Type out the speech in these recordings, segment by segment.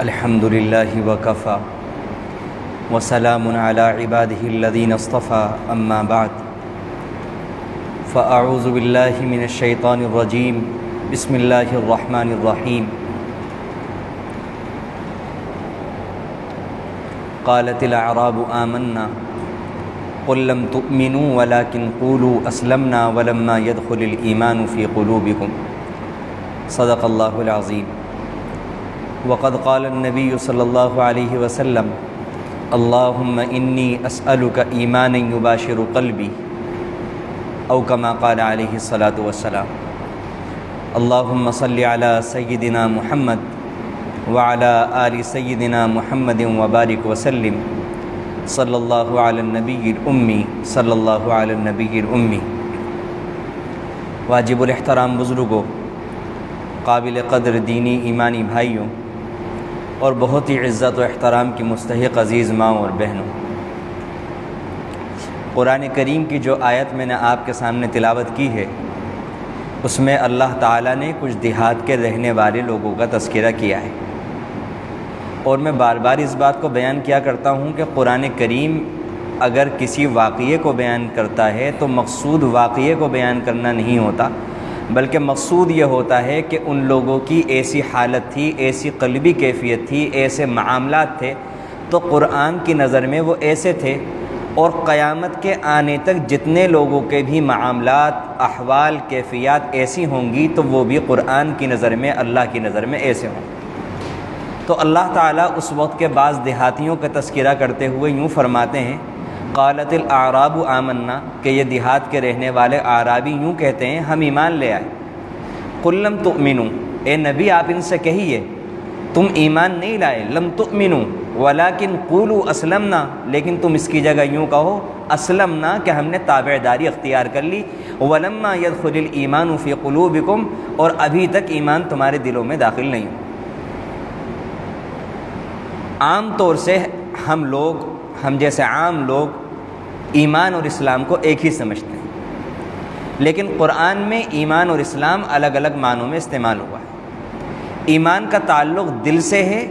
الحمد لله وكفى وسلام على عباده الذين اصطفى أما بعد فأعوذ بالله من الشيطان الرجيم بسم الله الرحمن الرحيم قالت الأعراب آمنا قل لم تؤمنوا ولكن قولوا أسلمنا ولما يدخل الإيمان في قلوبكم صدق الله العظيم وقد قال النبي صلى الله عليه وسلم اللهم إني أسألك إيمانا يباشر قلبي أو كما قال عليه الصلاة والسلام اللهم صل على سيدنا محمد وعلى آل سيدنا محمد وبارك وسلم صلی اللہ علی النبی الامی صلی اللہ علی النبی الامی۔ واجب الاحترام بزرگوں، قابل قدر دینی ایمانی بھائیوں اور بہت ہی عزت و احترام کی مستحق عزیز ماؤں اور بہنوں، قرآن کریم کی جو آیت میں نے آپ کے سامنے تلاوت کی ہے اس میں اللہ تعالیٰ نے کچھ دیہات کے رہنے والے لوگوں کا تذکرہ کیا ہے، اور میں بار بار اس بات کو بیان کیا کرتا ہوں کہ قرآن کریم اگر کسی واقعے کو بیان کرتا ہے تو مقصود واقعے کو بیان کرنا نہیں ہوتا، بلکہ مقصود یہ ہوتا ہے کہ ان لوگوں کی ایسی حالت تھی، ایسی قلبی کیفیت تھی، ایسے معاملات تھے تو قرآن کی نظر میں وہ ایسے تھے، اور قیامت کے آنے تک جتنے لوگوں کے بھی معاملات، احوال، کیفیات ایسی ہوں گی تو وہ بھی قرآن کی نظر میں، اللہ کی نظر میں ایسے ہوں۔ تو اللہ تعالیٰ اس وقت کے بعض دیہاتیوں کا تذکرہ کرتے ہوئے یوں فرماتے ہیں قالت الاعراب آمنا، کہ یہ دیہات کے رہنے والے اعرابی یوں کہتے ہیں ہم ایمان لے آئے۔ قل لم تؤمنوا، اے نبی آپ ان سے کہیے تم ایمان نہیں لائے، لم تؤمنوا ولکن قولوا اسلمنا، لیکن تم اس کی جگہ یوں کہو اسلمنا کہ ہم نے تابعداری اختیار کر لی، ولما يدخل الایمان فی قلوبکم، اور ابھی تک ایمان تمہارے دلوں میں داخل نہیں ہو۔ عام طور سے ہم جیسے عام لوگ ایمان اور اسلام کو ایک ہی سمجھتے ہیں، لیکن قرآن میں ایمان اور اسلام الگ الگ معنوں میں استعمال ہوا ہے۔ ایمان کا تعلق دل سے ہے،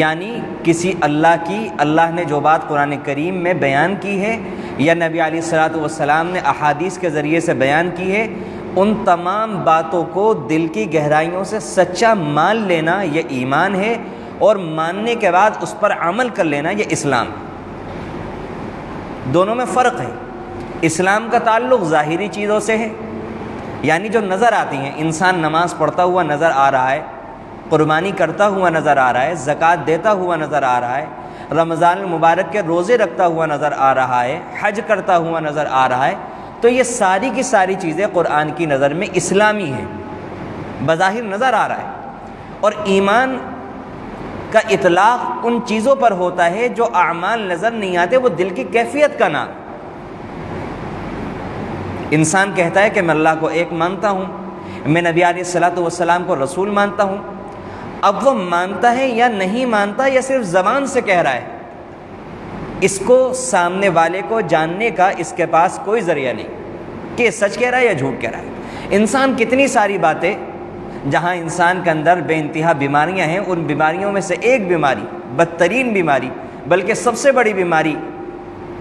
یعنی کسی اللہ نے جو بات قرآن کریم میں بیان کی ہے یا نبی علیہ الصلوۃ والسلام نے احادیث کے ذریعے سے بیان کی ہے، ان تمام باتوں کو دل کی گہرائیوں سے سچا مان لینا یہ ایمان ہے، اور ماننے کے بعد اس پر عمل کر لینا یہ اسلام۔ دونوں میں فرق ہے۔ اسلام کا تعلق ظاہری چیزوں سے ہے، یعنی جو نظر آتی ہیں، انسان نماز پڑھتا ہوا نظر آ رہا ہے، قربانی کرتا ہوا نظر آ رہا ہے، زکوٰۃ دیتا ہوا نظر آ رہا ہے، رمضان المبارک کے روزے رکھتا ہوا نظر آ رہا ہے، حج کرتا ہوا نظر آ رہا ہے، تو یہ ساری کی ساری چیزیں قرآن کی نظر میں اسلامی ہیں، بظاہر نظر آ رہا ہے۔ اور ایمان کا اطلاق ان چیزوں پر ہوتا ہے جو اعمال نظر نہیں آتے، وہ دل کی کیفیت کا نام۔ انسان کہتا ہے کہ میں اللہ کو ایک مانتا ہوں، میں نبی علیہ الصلوۃ والسلام کو رسول مانتا ہوں، اب وہ مانتا ہے یا نہیں مانتا یا صرف زبان سے کہہ رہا ہے، اس کو سامنے والے کو جاننے کا اس کے پاس کوئی ذریعہ نہیں کہ یہ سچ کہہ رہا ہے یا جھوٹ کہہ رہا ہے۔ انسان کتنی ساری باتیں، جہاں انسان کے اندر بے انتہا بیماریاں ہیں، ان بیماریوں میں سے ایک بیماری، بدترین بیماری، بلکہ سب سے بڑی بیماری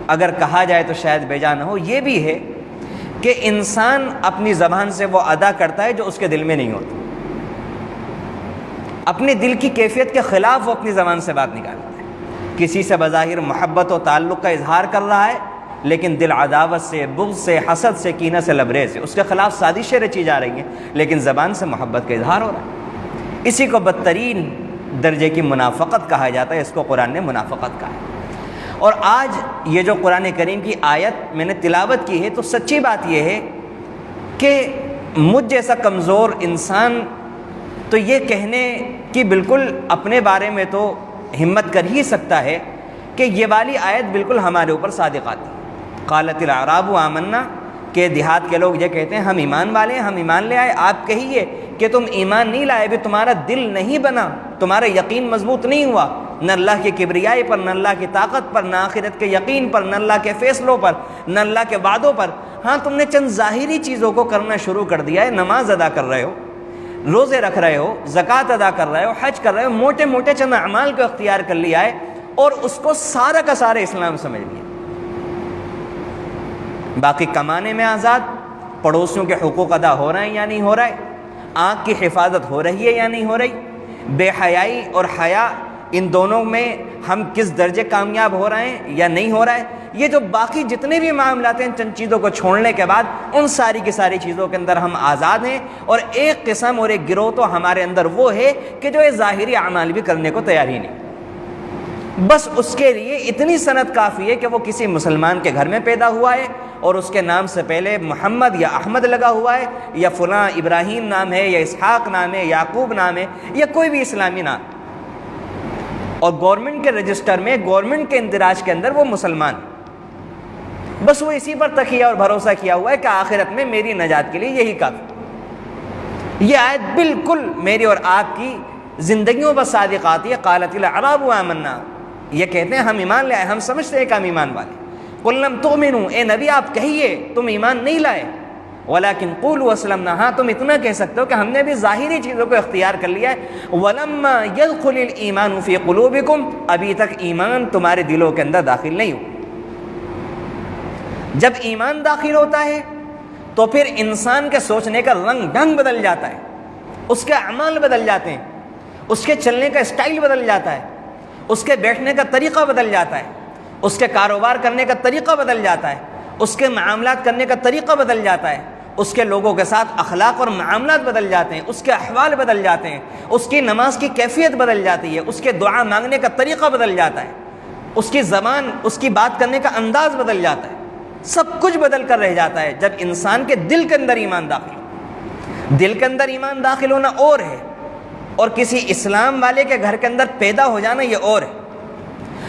اگر کہا جائے تو شاید بے جا نہ ہو، یہ بھی ہے کہ انسان اپنی زبان سے وہ ادا کرتا ہے جو اس کے دل میں نہیں ہوتا، اپنے دل کی کیفیت کے خلاف وہ اپنی زبان سے بات نکالتا ہے۔ کسی سے بظاہر محبت و تعلق کا اظہار کر رہا ہے، لیکن دل عداوت سے، بغض سے، حسد سے، کینہ سے لبریز ہے، اس کے خلاف سازشیں رچی جا رہی ہیں، لیکن زبان سے محبت کا اظہار ہو رہا ہے۔ اسی کو بدترین درجے کی منافقت کہا جاتا ہے، اس کو قرآن نے منافقت کہا ہے۔ اور آج یہ جو قرآن کریم کی آیت میں نے تلاوت کی ہے، تو سچی بات یہ ہے کہ مجھ جیسا کمزور انسان تو یہ کہنے کی بالکل اپنے بارے میں تو ہمت کر ہی سکتا ہے کہ یہ والی آیت بالکل ہمارے اوپر صادق آتی ہے۔ قالت الاعراب آمنا، کہ دیہات کے لوگ یہ کہتے ہیں ہم ایمان والے ہیں، ہم ایمان لے آئے۔ آپ کہیے کہ تم ایمان نہیں لائے، ابھی تمہارا دل نہیں بنا، تمہارا یقین مضبوط نہیں ہوا، نہ اللہ کی کبریائی پر، نہ اللہ کی طاقت پر، نہ آخرت کے یقین پر، نہ اللہ کے فیصلوں پر، نہ اللہ کے وعدوں پر۔ ہاں تم نے چند ظاہری چیزوں کو کرنا شروع کر دیا ہے، نماز ادا کر رہے ہو، روزے رکھ رہے ہو، زکوٰۃ ادا کر رہے ہو، حج کر رہے ہو، موٹے موٹے چند اعمال کو اختیار کر لیا ہے اور اس کو سارا کا سارا اسلام سمجھ لیا۔ باقی کمانے میں آزاد، پڑوسیوں کے حقوق ادا ہو رہے ہیں یا نہیں ہو رہا ہے، آنکھ کی حفاظت ہو رہی ہے یا نہیں ہو رہی، بے حیائی اور حیا ان دونوں میں ہم کس درجے کامیاب ہو رہے ہیں یا نہیں ہو رہا ہے، یہ جو باقی جتنے بھی معاملات ہیں چند چیزوں کو چھوڑنے کے بعد ان ساری کی ساری چیزوں کے اندر ہم آزاد ہیں۔ اور ایک قسم اور ایک گروہ تو ہمارے اندر وہ ہے کہ جو یہ ظاہری اعمال بھی کرنے کو تیار ہی نہیں، بس اس کے لیے اتنی سند کافی ہے کہ وہ کسی مسلمان کے گھر میں پیدا ہوا ہے اور اس کے نام سے پہلے محمد یا احمد لگا ہوا ہے، یا فلاں ابراہیم نام ہے، یا اسحاق نام ہے، یعقوب نام ہے، یا کوئی بھی اسلامی نام، اور گورنمنٹ کے رجسٹر میں گورنمنٹ کے اندراج کے اندر وہ مسلمان، بس وہ اسی پر تکیہ اور بھروسہ کیا ہوا ہے کہ آخرت میں میری نجات کے لیے یہی کافی۔ یہ آیت بالکل میری اور آپ کی زندگیوں پر صادق آتی ہے۔ قالت الاعراب آمنا، یہ کہتے ہیں ہم ایمان لے آئے، ہم سمجھتے ہیں کہ ہم ایمان والے۔ قل لم تؤمنوا، اے نبی آپ کہیے تم ایمان نہیں لائے، ولکن قولوا اسلمنا، ہاں تم اتنا کہہ سکتے ہو کہ ہم نے بھی ظاہری چیزوں کو اختیار کر لیا ہے، ولما يدخل الایمان فی قلوبکم، ابھی تک ایمان تمہارے دلوں کے اندر داخل نہیں ہو۔ جب ایمان داخل ہوتا ہے تو پھر انسان کے سوچنے کا رنگ ڈھنگ بدل جاتا ہے، اس کے اعمال بدل جاتے ہیں، اس کے چلنے کا اسٹائل بدل جاتا ہے، اس کے بیٹھنے کا طریقہ بدل جاتا ہے، اس کے کاروبار کرنے کا طریقہ بدل جاتا ہے، اس کے معاملات کرنے کا طریقہ بدل جاتا ہے، اس کے لوگوں کے ساتھ اخلاق اور معاملات بدل جاتے ہیں، اس کے احوال بدل جاتے ہیں، اس کی نماز کی کیفیت بدل جاتی ہے، اس کے دعا مانگنے کا طریقہ بدل جاتا ہے، اس کی زبان، اس کی بات کرنے کا انداز بدل جاتا ہے، سب کچھ بدل کر رہ جاتا ہے جب انسان کے دل کے اندر ایمان داخل ہو۔ دل کے اندر ایمان داخل ہونا اور ہے، اور کسی اسلام والے کے گھر کے اندر پیدا ہو جانا یہ اور ہے۔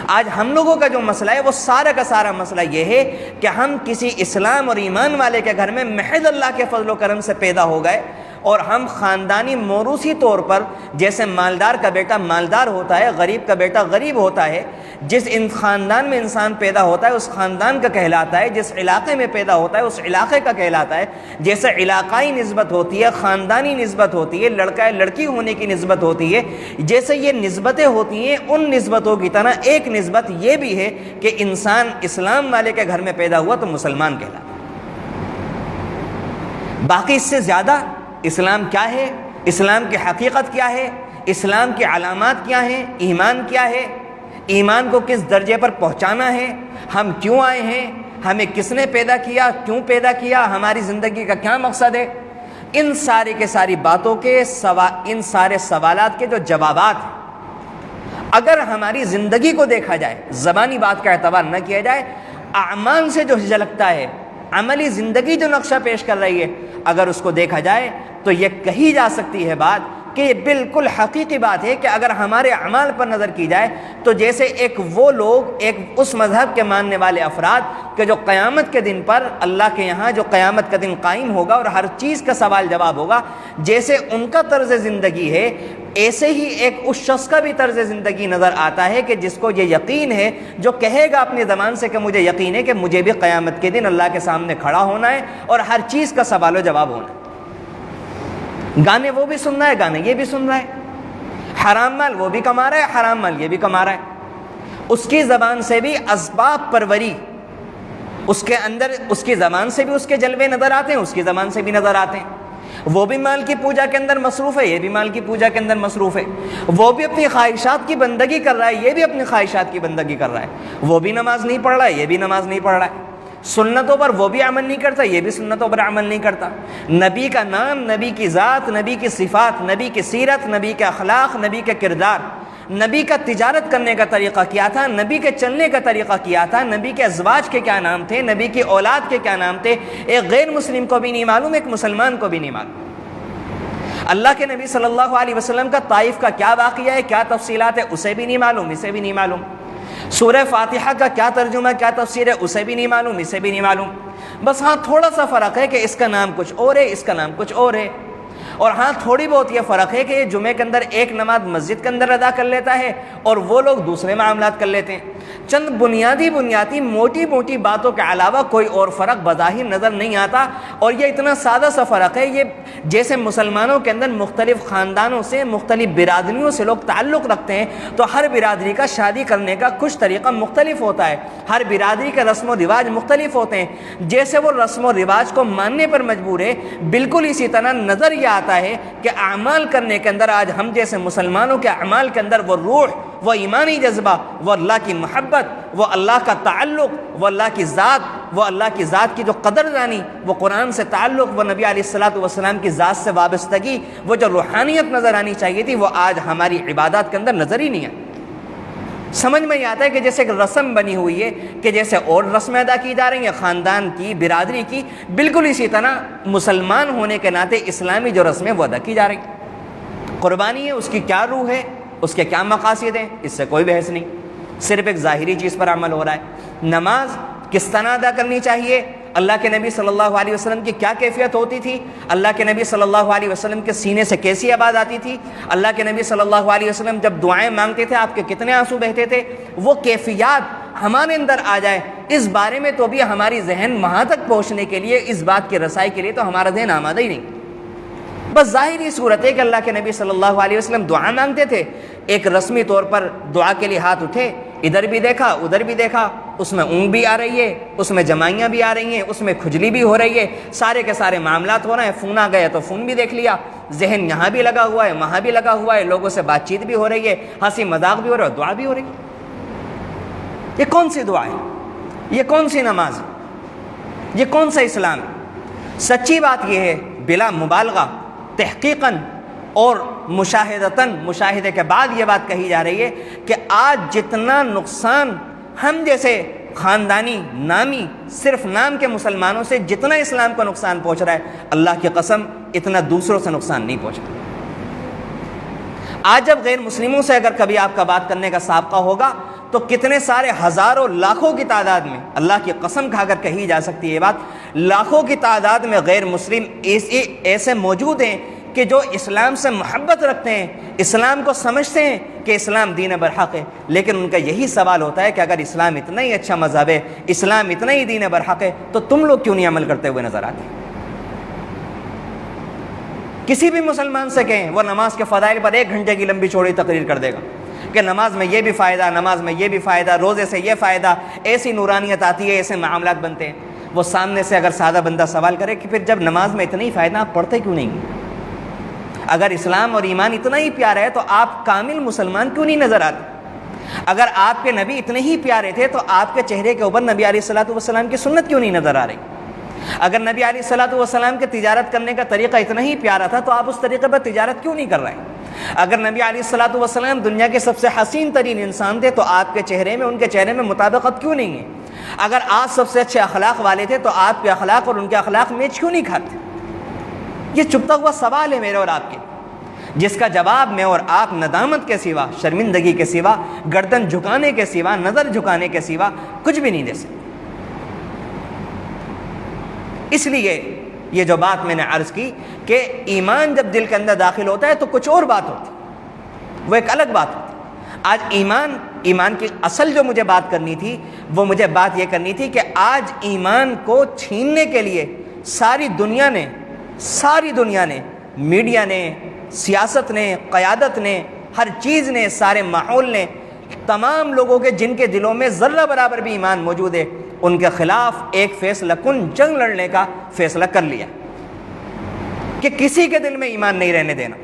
آج ہم لوگوں کا جو مسئلہ ہے وہ سارا کا سارا مسئلہ یہ ہے کہ ہم کسی اسلام اور ایمان والے کے گھر میں محض اللہ کے فضل و کرم سے پیدا ہو گئے، اور ہم خاندانی موروثی طور پر، جیسے مالدار کا بیٹا مالدار ہوتا ہے، غریب کا بیٹا غریب ہوتا ہے، جس خاندان میں انسان پیدا ہوتا ہے اس خاندان کا کہلاتا ہے، جس علاقے میں پیدا ہوتا ہے اس علاقے کا کہلاتا ہے، جیسے علاقائی نسبت ہوتی ہے، خاندانی نسبت ہوتی ہے، لڑکا لڑکی ہونے کی نسبت ہوتی ہے، جیسے یہ نسبتیں ہوتی ہیں ان نسبتوں کی طرح ایک نسبت یہ بھی ہے کہ انسان اسلام والے کے گھر میں پیدا ہوا تو مسلمان کہلاتا ہے۔ باقی اس سے زیادہ اسلام کیا ہے، اسلام کی حقیقت کیا ہے، اسلام کی علامات کیا ہیں، ایمان کیا ہے، ایمان کو کس درجے پر پہنچانا ہے، ہم کیوں آئے ہیں، ہمیں کس نے پیدا کیا، کیوں پیدا کیا، ہماری زندگی کا کیا مقصد ہے، ان ساری کے ساری باتوں کے ان سارے سوالات کے جو جوابات ہیں، اگر ہماری زندگی کو دیکھا جائے، زبانی بات کا اعتبار نہ کیا جائے، اعمال سے جو جھلکتا ہے، عملی زندگی جو نقشہ پیش کر رہی ہے، اگر اس کو دیکھا جائے تو یہ کہی جا سکتی ہے بات کہ یہ بالکل حقیقی بات ہے کہ اگر ہمارے اعمال پر نظر کی جائے تو جیسے ایک وہ لوگ، ایک اس مذہب کے ماننے والے افراد کہ جو قیامت کے دن پر اللہ کے یہاں جو قیامت کا دن قائم ہوگا اور ہر چیز کا سوال جواب ہوگا، جیسے ان کا طرز زندگی ہے، ایسے ہی ایک اس شخص کا بھی طرز زندگی نظر آتا ہے کہ جس کو یہ یقین ہے، جو کہے گا اپنی زبان سے کہ مجھے یقین ہے کہ مجھے بھی قیامت کے دن اللہ کے سامنے کھڑا ہونا ہے اور ہر چیز کا سوال و جواب ہونا ہے۔ گانے وہ بھی سن رہا ہے، گانے یہ بھی سن رہا ہے، حرام مال وہ بھی کما رہا ہے، حرام مال یہ بھی کما رہا ہے، اس کی زبان سے بھی اسباب پروری، اس کے اندر اس کی زبان سے بھی اس کے جلوے نظر آتے ہیں، اس کی زبان سے بھی نظر آتے ہیں، وہ بھی مال کی پوجا کے اندر مصروف ہے، یہ بھی مال کی پوجا کے اندر مصروف ہے، وہ بھی اپنی خواہشات کی بندگی کر رہا ہے، یہ بھی اپنی خواہشات کی بندگی کر رہا ہے، وہ بھی نماز نہیں پڑھ رہا ہے، یہ بھی نماز نہیں پڑھ رہا ہے، سنتوں پر وہ بھی عمل نہیں کرتا، یہ بھی سنتوں پر عمل نہیں کرتا، نبی کا نام، نبی کی ذات، نبی کی صفات، نبی کی سیرت، نبی کے اخلاق، نبی کے کردار، نبی کا تجارت کرنے کا طریقہ کیا تھا، نبی کے چلنے کا طریقہ کیا تھا، نبی کے ازواج کے کیا نام تھے، نبی کی اولاد کے کیا نام تھے، ایک غیر مسلم کو بھی نہیں معلوم، ایک مسلمان کو بھی نہیں معلوم۔ اللہ کے نبی صلی اللہ علیہ وسلم کا طائف کا کیا واقعہ ہے، کیا تفصیلات ہے، اسے بھی نہیں معلوم، اسے بھی نہیں معلوم۔ سورہ فاتحہ کا کیا ترجمہ، کیا تفسیر ہے، اسے بھی نہیں معلوم، اسے بھی نہیں معلوم۔ بس ہاں تھوڑا سا فرق ہے کہ اس کا نام کچھ اور ہے، اس کا نام کچھ اور ہے، اور ہاں تھوڑی بہت یہ فرق ہے کہ یہ جمعے کے اندر ایک نماز مسجد کے اندر ادا کر لیتا ہے اور وہ لوگ دوسرے معاملات کر لیتے ہیں۔ چند بنیادی موٹی موٹی باتوں کے علاوہ کوئی اور فرق بظاہر نظر نہیں آتا، اور یہ اتنا سادہ سا فرق ہے، جیسے مسلمانوں کے اندر مختلف خاندانوں سے مختلف برادریوں سے لوگ تعلق رکھتے ہیں، تو ہر برادری کا شادی کرنے کا کچھ طریقہ مختلف ہوتا ہے، ہر برادری کے رسم و رواج مختلف ہوتے ہیں، جیسے وہ رسم و رواج کو ماننے پر مجبور ہے، بالکل اسی طرح نظر یہ آتا ہے کہ اعمال کرنے کے اندر آج ہم جیسے مسلمانوں کے اعمال کے اندر وہ روح، وہ ایمانی جذبہ، وہ اللہ کی محبت، وہ اللہ کا تعلق، وہ اللہ کی ذات، وہ اللہ کی ذات کی جو قدر دانی، وہ قرآن سے تعلق، وہ نبی علیہ السلام کی ذات سے وابستگی، وہ جو روحانیت نظر آنی چاہیے تھی، وہ آج ہماری عبادات کے اندر نظر ہی نہیں ہے۔ سمجھ میں یہ آتا ہے کہ جیسے ایک رسم بنی ہوئی ہے کہ جیسے اور رسمیں ادا کی جا رہی ہیں خاندان کی، برادری کی، بالکل اسی طرح مسلمان ہونے کے ناطے اسلامی جو رسمیں وہ ادا کی جا رہی ہیں۔ قربانی ہے، اس کی کیا روح ہے، اس کے کیا مقاصد ہیں، اس سے کوئی بحث نہیں، صرف ایک ظاہری چیز پر عمل ہو رہا ہے۔ نماز کس طرح ادا کرنی چاہیے، اللہ کے نبی صلی اللہ علیہ وسلم کی کیا کیفیت ہوتی تھی، اللہ کے نبی صلی اللہ علیہ وسلم کے سینے سے کیسی آواز آتی تھی، اللہ کے نبی صلی اللہ علیہ وسلم جب دعائیں مانگتے تھے آپ کے کتنے آنسو بہتے تھے، وہ کیفیات ہمارے اندر آ جائے، اس بارے میں تو بھی ہماری ذہن وہاں تک پہنچنے کے لیے، اس بات کی رسائی کے لیے تو ہمارا ذہن آمادہ ہی نہیں۔ بس ظاہری صورت ہے کہ اللہ کے نبی صلی اللہ علیہ وسلم دعا مانگتے تھے، ایک رسمی طور پر دعا کے لیے ہاتھ اٹھے، ادھر بھی دیکھا ادھر بھی دیکھا، اس میں اونگ بھی آ رہی ہے، اس میں جمائیاں بھی آ رہی ہیں، اس میں کھجلی بھی ہو رہی ہے، سارے کے سارے معاملات ہو رہے ہیں، فون آ گیا تو فون بھی دیکھ لیا، ذہن یہاں بھی لگا ہوا ہے وہاں بھی لگا ہوا ہے، لوگوں سے بات چیت بھی ہو رہی ہے، ہنسی مذاق بھی ہو رہا ہے، دعا بھی ہو رہی ہے۔ یہ کون سی دعا ہے، یہ کون سی نماز ہے، یہ کون سا اسلام ہے؟ سچی بات یہ ہے بلا مبالغہ، تحقیقاً اور مشاہدتاً، مشاہدے کے بعد یہ بات کہی جا رہی ہے کہ آج جتنا نقصان ہم جیسے خاندانی نامی صرف نام کے مسلمانوں سے جتنا اسلام کو نقصان پہنچ رہا ہے، اللہ کی قسم اتنا دوسروں سے نقصان نہیں پہنچ رہا۔ آج جب غیر مسلموں سے اگر کبھی آپ کا بات کرنے کا سابقہ ہوگا تو کتنے سارے ہزاروں لاکھوں کی تعداد میں، اللہ کی قسم کھا کر کہی جا سکتی ہے یہ بات، لاکھوں کی تعداد میں غیر مسلم ایسے موجود ہیں کہ جو اسلام سے محبت رکھتے ہیں، اسلام کو سمجھتے ہیں کہ اسلام دین برحق ہے، لیکن ان کا یہی سوال ہوتا ہے کہ اگر اسلام اتنا ہی اچھا مذہب ہے، اسلام اتنا ہی دین برحق ہے، تو تم لوگ کیوں نہیں عمل کرتے ہوئے نظر آتے؟ کسی بھی مسلمان سے کہیں، وہ نماز کے فضائل پر 1 گھنٹے کی لمبی چوڑی تقریر کر دے گا کہ نماز میں یہ بھی فائدہ، نماز میں یہ بھی فائدہ، روزے سے یہ فائدہ، ایسی نورانیت آتی ہے، ایسے معاملات بنتے ہیں۔ وہ سامنے سے اگر سادہ بندہ سوال کرے کہ پھر جب نماز میں اتنا ہی فائدہ آپ پڑھتے کیوں نہیں؟ اگر اسلام اور ایمان اتنا ہی پیارا ہے تو آپ کامل مسلمان کیوں نہیں نظر آتے؟ اگر آپ کے نبی اتنے ہی پیارے تھے تو آپ کے چہرے کے اوپر نبی علیہ السلام کی سنت کیوں نہیں نظر آ رہی؟ اگر نبی علیہ السلام کے تجارت کرنے کا طریقہ اتنا ہی پیارا تھا تو آپ اس طریقے پر تجارت کیوں نہیں کر رہے ہیں؟ اگر نبی علیہ السلام دنیا کے سب سے حسین ترین انسان تھے تو آپ کے چہرے میں ان کے چہرے میں مطابقت کیوں نہیں ہے؟ اگر آپ سب سے اچھے اخلاق والے تھے تو آپ کے اخلاق اور ان کے اخلاق میچ کیوں نہیں کھاتے؟ یہ چھپتا ہوا سوال ہے میرے اور آپ کے، جس کا جواب میں اور آپ ندامت کے سوا، شرمندگی کے سوا، گردن جھکانے کے سوا، نظر جھکانے کے سوا کچھ بھی نہیں دے سکتے۔ اس لیے یہ جو بات میں نے عرض کی کہ ایمان جب دل کے اندر داخل ہوتا ہے تو کچھ اور بات ہوتی ہے، وہ ایک الگ بات ہوتی ہے۔ آج ایمان کی اصل جو مجھے بات کرنی تھی، وہ مجھے بات یہ کرنی تھی کہ آج ایمان کو چھیننے کے لیے ساری دنیا نے، میڈیا نے، سیاست نے، قیادت نے، ہر چیز نے، سارے ماحول نے، تمام لوگوں کے جن کے دلوں میں ذرہ برابر بھی ایمان موجود ہے، ان کے خلاف ایک فیصلہ کن جنگ لڑنے کا فیصلہ کر لیا کہ کسی کے دل میں ایمان نہیں رہنے دینا،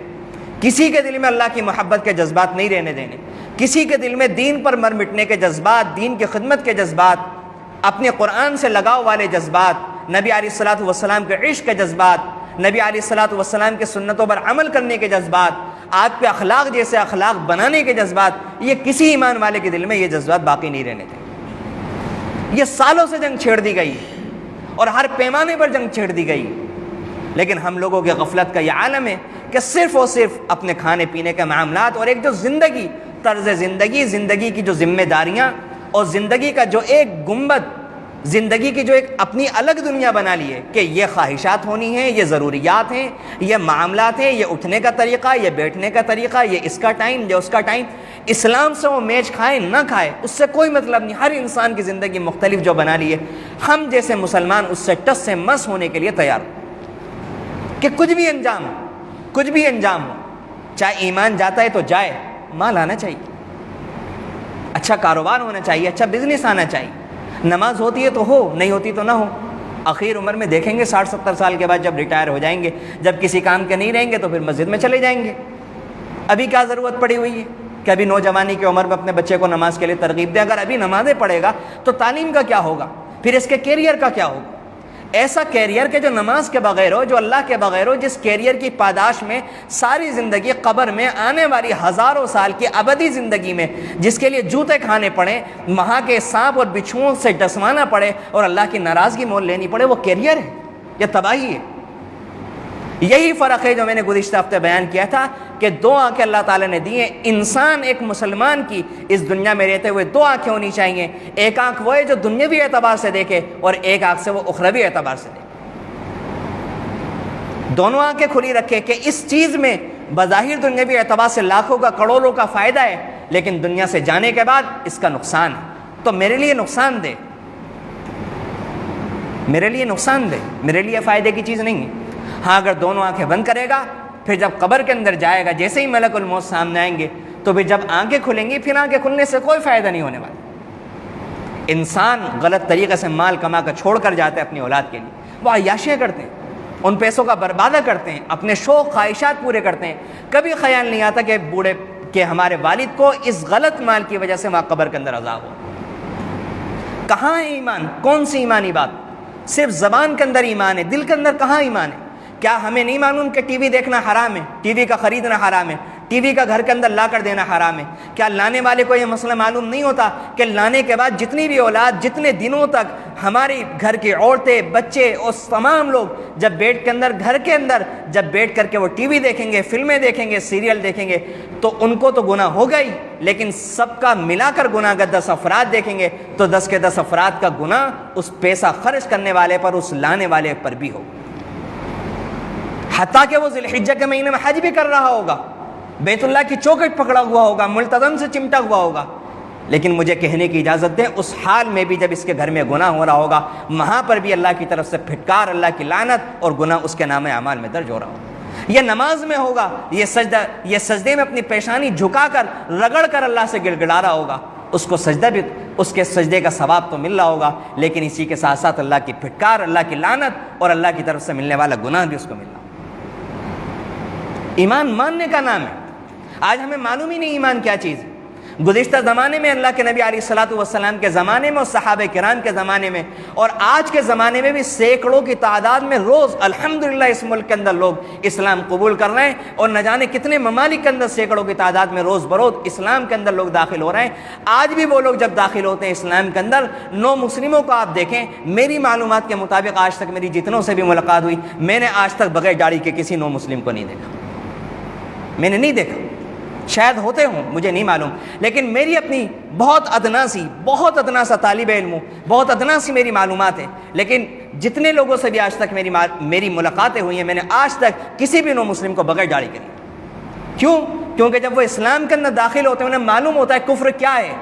کسی کے دل میں اللہ کی محبت کے جذبات نہیں رہنے دینے، کسی کے دل میں دین پر مر مٹنے کے جذبات، دین کی خدمت کے جذبات، اپنے قرآن سے لگاؤ والے جذبات، نبی علیہ السلام کے عشق کے جذبات، نبی علیہ السلام کے سنتوں پر عمل کرنے کے جذبات، آپ کے اخلاق جیسے اخلاق بنانے کے جذبات، یہ کسی ایمان والے کے دل میں یہ جذبات باقی نہیں رہنے تھے۔ یہ سالوں سے جنگ چھیڑ دی گئی اور ہر پیمانے پر جنگ چھیڑ دی گئی، لیکن ہم لوگوں کی غفلت کا یہ عالم ہے کہ صرف اور صرف اپنے کھانے پینے کے معاملات اور ایک جو طرز زندگی کی جو ذمہ داریاں اور زندگی کا جو ایک گنبد، زندگی کی جو ایک اپنی الگ دنیا بنا لی ہے کہ یہ خواہشات ہونی ہیں، یہ ضروریات ہیں، یہ معاملات ہیں، یہ اٹھنے کا طریقہ، یہ بیٹھنے کا طریقہ، یہ اس کا ٹائم، یہ اس کا ٹائم، اسلام سے وہ میچ کھائے نہ کھائے اس سے کوئی مطلب نہیں۔ ہر انسان کی زندگی مختلف جو بنا لی ہے، ہم جیسے مسلمان اس سے ٹس سے مس ہونے کے لیے تیار۔ کہ کچھ بھی انجام ہو، چاہے ایمان جاتا ہے تو جائے، مال آنا چاہیے، اچھا کاروبار ہونا چاہیے، اچھا بزنس آنا چاہیے، نماز ہوتی ہے تو ہو، نہیں ہوتی تو نہ ہو۔ آخر عمر میں دیکھیں گے 60-70 سال کے بعد جب ریٹائر ہو جائیں گے، جب کسی کام کے نہیں رہیں گے تو پھر مسجد میں چلے جائیں گے۔ ابھی کیا ضرورت پڑی ہوئی ہے کہ ابھی نوجوانی کی عمر میں اپنے بچے کو نماز کے لیے ترغیب دیں؟ اگر ابھی نمازیں پڑھے گا تو تعلیم کا کیا ہوگا، پھر اس کے کیریئر کا کیا ہوگا؟ ایسا کیریئر کہ جو نماز کے بغیر ہو، جو اللہ کے بغیر ہو، جس کیریئر کی پاداش میں ساری زندگی قبر میں آنے والی ہزاروں سال کی ابدی زندگی میں جس کے لیے جوتے کھانے پڑے، وہاں کے سانپ اور بچھوؤں سے ڈسوانا پڑے اور اللہ کی ناراضگی مول لینی پڑے، وہ کیریئر ہے یا تباہی ہے؟ یہی فرق ہے جو میں نے گزشتہ ہفتے بیان کیا تھا کہ دو آنکھیں اللہ تعالیٰ نے دی ہیں۔ انسان ایک مسلمان کی اس دنیا میں رہتے ہوئے دو آنکھیں ہونی چاہیے، ایک آنکھ وہ ہے جو دنیاوی اعتبار سے دیکھے اور ایک آنکھ سے وہ اخروی اعتبار سے دیکھے۔ دونوں آنکھیں کھلی رکھے کہ اس چیز میں بظاہر دنیاوی اعتبار سے لاکھوں کا کروڑوں کا فائدہ ہے، لیکن دنیا سے جانے کے بعد اس کا نقصان ہے، تو میرے لیے نقصان دہ، میرے لیے فائدے کی چیز نہیں ہے۔ ہاں اگر دونوں آنکھیں بند کرے گا، پھر جب قبر کے اندر جائے گا، جیسے ہی ملک الموت سامنے آئیں گے تو پھر جب آنکھیں کھلیں گی، پھر آنکھیں کھلنے سے کوئی فائدہ نہیں ہونے والا۔ انسان غلط طریقے سے مال کما کر چھوڑ کر جاتے ہیں اپنی اولاد کے لیے، وہ عیاشیاں کرتے ہیں، ان پیسوں کا بربادہ کرتے ہیں، اپنے شوق خواہشات پورے کرتے ہیں۔ کبھی خیال نہیں آتا کہ ہمارے والد کو اس غلط مال کی وجہ سے وہاں قبر کے اندر عذاب ہو۔ کہاں ہے ایمان؟ کون سی ایمانی بات؟ صرف زبان کے اندر ایمان ہے، دل کے اندر کہاں ایمان ہے؟ کیا ہمیں نہیں معلوم کہ ٹی وی دیکھنا حرام ہے، ٹی وی کا خریدنا حرام ہے، ٹی وی کا گھر کے اندر لا کر دینا حرام ہے؟ کیا لانے والے کو یہ مسئلہ معلوم نہیں ہوتا کہ لانے کے بعد جتنی بھی اولاد جتنے دنوں تک ہماری گھر کی عورتیں، بچے اور تمام لوگ جب بیٹھ کے اندر گھر کے اندر جب بیٹھ کر کے وہ ٹی وی دیکھیں گے، فلمیں دیکھیں گے، سیریل دیکھیں گے، تو ان کو تو گناہ ہوگا ہی، لیکن سب کا ملا کر گناہ اگر 10 افراد دیکھیں گے تو 10 کے 10 افراد کا گناہ اس پیسہ خرچ کرنے والے پر، اس لانے والے پر بھی ہوگا۔ حتیٰ کہ وہ ذی الحجہ کے مہینے میں حج بھی کر رہا ہوگا، بیت اللہ کی چوکھٹ پکڑا ہوا ہوگا، ملتزم سے چمٹا ہوا ہوگا، لیکن مجھے کہنے کی اجازت دیں، اس حال میں بھی جب اس کے گھر میں گناہ ہو رہا ہوگا، وہاں پر بھی اللہ کی طرف سے پھٹکار، اللہ کی لعنت اور گناہ اس کے نام اعمال میں درج ہو رہا ہوگا۔ یہ نماز میں ہوگا، یہ سجدے میں اپنی پیشانی جھکا کر رگڑ کر اللہ سے گڑگڑا رہا ہوگا، اس کو سجدہ بھی، اس کے سجدے کا ثواب تو مل رہا ہوگا، لیکن اسی کے ساتھ ساتھ اللہ کی پھٹکار، اللہ کی لعنت اور اللہ کی طرف سے ملنے والا گناہ بھی اس کو مل رہا ہوگا۔ ایمان ماننے کا نام ہے۔ آج ہمیں معلوم ہی نہیں ایمان کیا چیز ہے۔ گزشتہ زمانے میں اللہ کے نبی علیہ الصلوۃ والسلام کے زمانے میں اور صحابہ کرام کے زمانے میں اور آج کے زمانے میں بھی سینکڑوں کی تعداد میں روز الحمدللہ اس ملک کے اندر لوگ اسلام قبول کر رہے ہیں، اور نہ جانے کتنے ممالک کے اندر سینکڑوں کی تعداد میں روز بروز اسلام کے اندر لوگ داخل ہو رہے ہیں۔ آج بھی وہ لوگ جب داخل ہوتے ہیں اسلام کے اندر، نو مسلموں کو آپ دیکھیں، میری معلومات کے مطابق آج تک میری جتنوں سے بھی ملاقات ہوئی، میں نے آج تک بغیر داڑھی کے کسی نو مسلم کو نہیں دیکھا، میں نے نہیں دیکھا، شاید ہوتے ہوں، مجھے نہیں معلوم، لیکن میری اپنی بہت ادنا سا طالب علم ہوں، بہت ادنا سی میری معلومات ہیں، لیکن جتنے لوگوں سے بھی آج تک میری ملاقاتیں ہوئی ہیں، میں نے آج تک کسی بھی نو مسلم کو بغیر داڑھی کے نہیں۔ کیوں؟ کیونکہ جب وہ اسلام کے اندر داخل ہوتے ہیں انہیں معلوم ہوتا ہے کفر کیا ہے،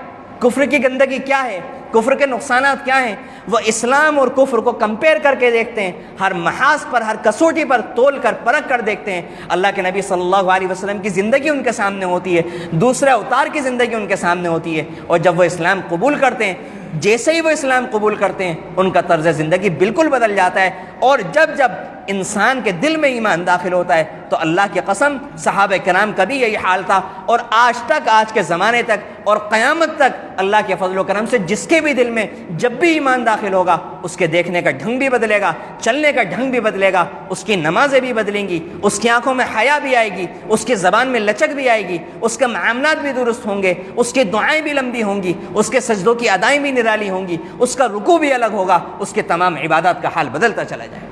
کفر کی گندگی کیا ہے، کفر کے نقصانات کیا ہیں، وہ اسلام اور کفر کو کمپیئر کر کے دیکھتے ہیں، ہر محاذ پر، ہر کسوٹی پر تول کر پرکھ کر دیکھتے ہیں۔ اللہ کے نبی صلی اللہ علیہ وسلم کی زندگی ان کے سامنے ہوتی ہے، دوسرے اوتار کی زندگی ان کے سامنے ہوتی ہے، اور جب وہ اسلام قبول کرتے ہیں، جیسے ہی وہ اسلام قبول کرتے ہیں ان کا طرز زندگی بالکل بدل جاتا ہے۔ اور جب انسان کے دل میں ایمان داخل ہوتا ہے تو اللہ کی قسم صحابہ کرام کا بھی یہی حال تھا، اور آج تک، آج کے زمانے تک اور قیامت تک اللہ کے فضل و کرم سے جس کے بھی دل میں جب بھی ایمان داخل ہوگا اس کے دیکھنے کا ڈھنگ بھی بدلے گا، چلنے کا ڈھنگ بھی بدلے گا، اس کی نمازیں بھی بدلیں گی، اس کی آنکھوں میں حیا بھی آئے گی، اس کی زبان میں لچک بھی آئے گی، اس کے معاملات بھی درست ہوں گے، اس کی دعائیں بھی لمبی ہوں گی، اس کے سجدوں کی ادائیں بھی نرالی ہوں گی، اس کا رکوع بھی الگ ہوگا، اس کے تمام عبادات کا حال بدلتا چلا جائے گا۔